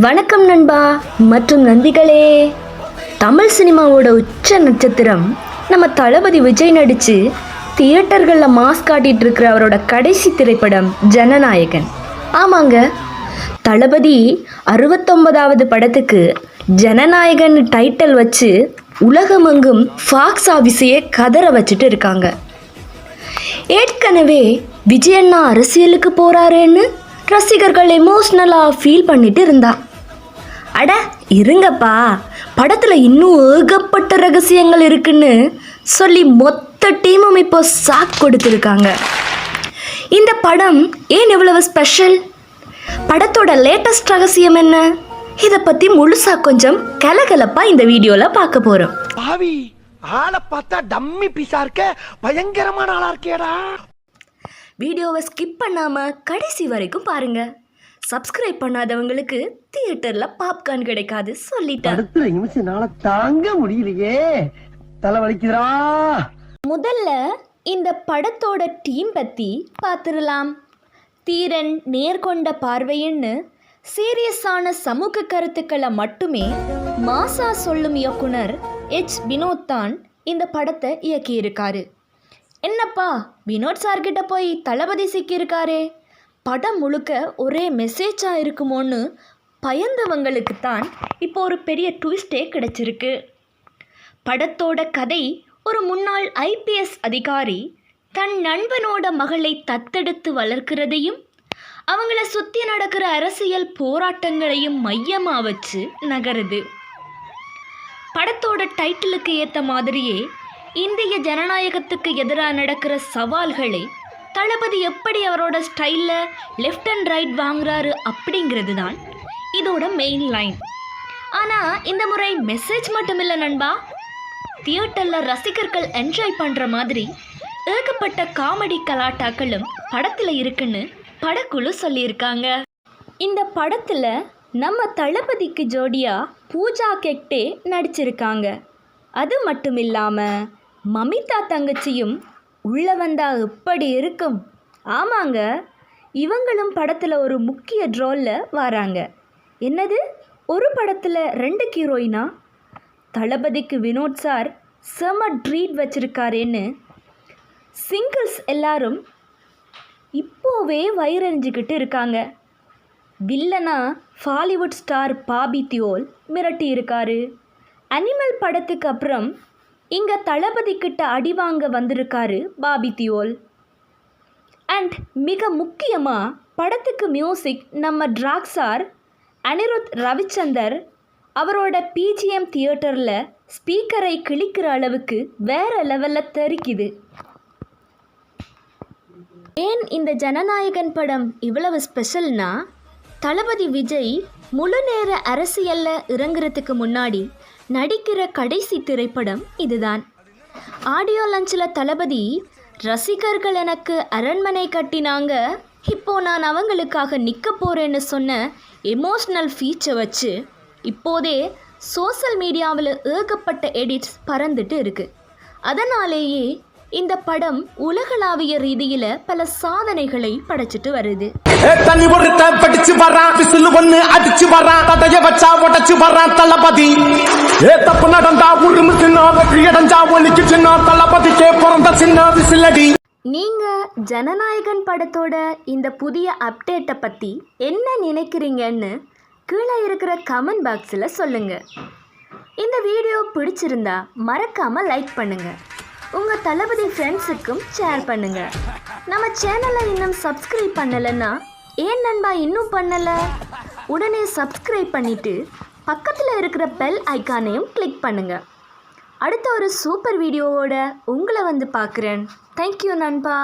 வணக்கம் நண்பா மற்றும் நந்திகளே. தமிழ் சினிமாவோட உச்ச நட்சத்திரம் நம்ம தளபதி விஜய் நடித்து தியேட்டர்களில் மாஸ் காட்டிகிட்டு இருக்கிற அவரோட கடைசி திரைப்படம் ஜனநாயகன். ஆமாங்க, தளபதி 69வது படத்துக்கு ஜனநாயகன் டைட்டில் வச்சு உலகமெங்கும் ஃபாக்ஸ் ஆஃபீஸையே கதற வச்சுட்டு இருக்காங்க. ஏற்கனவே விஜய் அண்ணா அரசியலுக்கு போகிறாருன்னு ரசிகர்கள் எமோஷ்னலாக ஃபீல் பண்ணிட்டு இருந்தா. அட இருங்கப்பா, படத்தில் இன்னும் ஏகப்பட்ட ரகசியங்கள் இருக்குன்னு சொல்லி மொத்த டீமும் இப்போ சாக் கொடுத்துருக்காங்க. இந்த படம் ஏன் இவ்வளவு ஸ்பெஷல்? படத்தோட லேட்டஸ்ட் ரகசியம் என்ன? இதை பற்றி முழுசாக கொஞ்சம் கலகலப்பாக இந்த வீடியோவில் பார்க்க போகிறோம். ஆளை பார்த்தா டம்மி பீஸா இருக்க, பயங்கரமான ஆளா இருக்கேடா. வீடியோவை ஸ்கிப் பண்ணாமல் கடைசி வரைக்கும் பாருங்கள். சப்ஸ்கிரைப் பண்ணாதவங்களுக்கு தியேட்டரில் பாப்கார்ன் கிடைக்காது சொல்லிட்டேன். அடுத்த நிமிஷம் தாங்க முடியலையே, தலை வலிக்குதுடா. முதல்ல இந்த படத்தோட டீம் பற்றி பார்த்துடலாம். தீரன், நேர்கொண்ட பார்வைன்னு சீரியஸான சமூக கருத்துக்களை மட்டுமே மாசா சொல்லும் இயக்குனர் வினோத் தான் இந்த படத்தை இயக்கியிருக்காரு. என்னப்பா வினோத் சார்கிட்ட போய் தளபதி சிக்கியிருக்காரே, படம் முழுக்க ஒரே மெசேஜாக இருக்குமோன்னு பயந்தவங்களுக்கு தான் இப்போ ஒரு பெரிய ட்விஸ்டே கிடைச்சிருக்கு. படத்தோட கதை ஒரு முன்னாள் IPS அதிகாரி தன் நண்பனோட மகளை தத்தெடுத்து வளர்க்கிறதையும் அவங்கள சுற்றி நடக்கிற அரசியல் போராட்டங்களையும் மையமாக வச்சு நகருது. படத்தோட டைட்டிலுக்கு ஏற்ற மாதிரியே இந்திய ஜனநாயகத்துக்கு எதிராக நடக்கிற சவால்களை தளபதி எப்படி அவரோட ஸ்டைலில் லெஃப்ட் அண்ட் ரைட் வாங்குறாரு அப்படிங்கிறது தான் இதோட மெயின் லைன். ஆனால் இந்த முறை மெசேஜ் மட்டும் இல்லை நண்பா, தியேட்டரில் ரசிகர்கள் என்ஜாய் பண்ணுற மாதிரி ஏகப்பட்ட காமெடி கலாட்டாக்களும் படத்தில் இருக்குன்னு படக்குழு சொல்லியிருக்காங்க. இந்த படத்தில் நம்ம தளபதிக்கு ஜோடியாக பூஜா கெக்டே நடிச்சிருக்காங்க. அது மட்டும் இல்லாமல் மமிதா தங்கச்சியும் உள்ளே வந்தால் எப்படி இருக்கும்? ஆமாங்க, இவங்களும் படத்தில் ஒரு முக்கிய ரோலில் வராங்க. என்னது, ஒரு படத்தில் 2 ஹீரோயினா? தளபதிக்கு வினோத் சார் செம ட்ரீட் வச்சுருக்காரேன்னு சிங்கிள்ஸ் எல்லாரும் இப்போவே வயிறறிஞ்சிக்கிட்டு இருக்காங்க. வில்லனா பாலிவுட் ஸ்டார் பாபி தியோல் மிரட்டி இருக்காரு. அனிமல் படத்துக்கு அப்புறம் இங்கே தளபதி கிட்ட அடி வாங்க வந்திருக்காரு பாபி தியோல். அண்ட் மிக முக்கியமாக படத்துக்கு மியூசிக் நம்ம டிராக்ஸார் அனிருத் ரவிச்சந்தர் அவரோட PGM தியேட்டரில் ஸ்பீக்கரை கிழிக்கிற அளவுக்கு வேறு லெவலில் தெரிக்குது. ஏன் இந்த ஜனநாயகன் படம் இவ்வளவு ஸ்பெஷல்னா, தளபதி விஜய் முழு நேர அரசியலில் இறங்குறதுக்கு முன்னாடி நடிக்கிற கடைசி திரைப்படம் இதுதான். ஆடியோ லஞ்சில் தளபதி ரசிகர்கள் எனக்கு அரண்மனை கட்டினாங்க, இப்போ நான் அவங்களுக்காக நிற்க போகிறேன்னு சொன்ன எமோஷ்னல் ஃபீச்சை வச்சு இப்போதே சோஷியல் மீடியாவில் ஏகப்பட்ட எடிட்ஸ் பறந்துட்டு இருக்குது. அதனாலேயே இந்த படம் உலகளாவிய ரீதியில் பல சாதனைகளை படைச்சிட்டு வருது. நீங்க ஜனநாயகன் படத்தோட இந்த புதிய அப்டேட்டை பற்றி என்ன நினைக்கிறீங்கன்னு கீழே இருக்கிற கமெண்ட் பாக்ஸில் சொல்லுங்கள். இந்த வீடியோ பிடிச்சிருந்தா மறக்காமல் லைக் பண்ணுங்கள். உங்கள் தளபதி ஃப்ரெண்ட்ஸுக்கும் ஷேர் பண்ணுங்கள். நம்ம சேனலை இன்னும் சப்ஸ்கிரைப் பண்ணலைன்னா ஏன் நண்பா இன்னும் பண்ணலை? உடனே சப்ஸ்கிரைப் பண்ணிவிட்டு பக்கத்தில் இருக்கிற பெல் ஐக்கானையும் கிளிக் பண்ணுங்கள். அடுத்த ஒரு சூப்பர் வீடியோவோட உங்களை வந்து பார்க்குறேன். தேங்க்யூ நண்பா.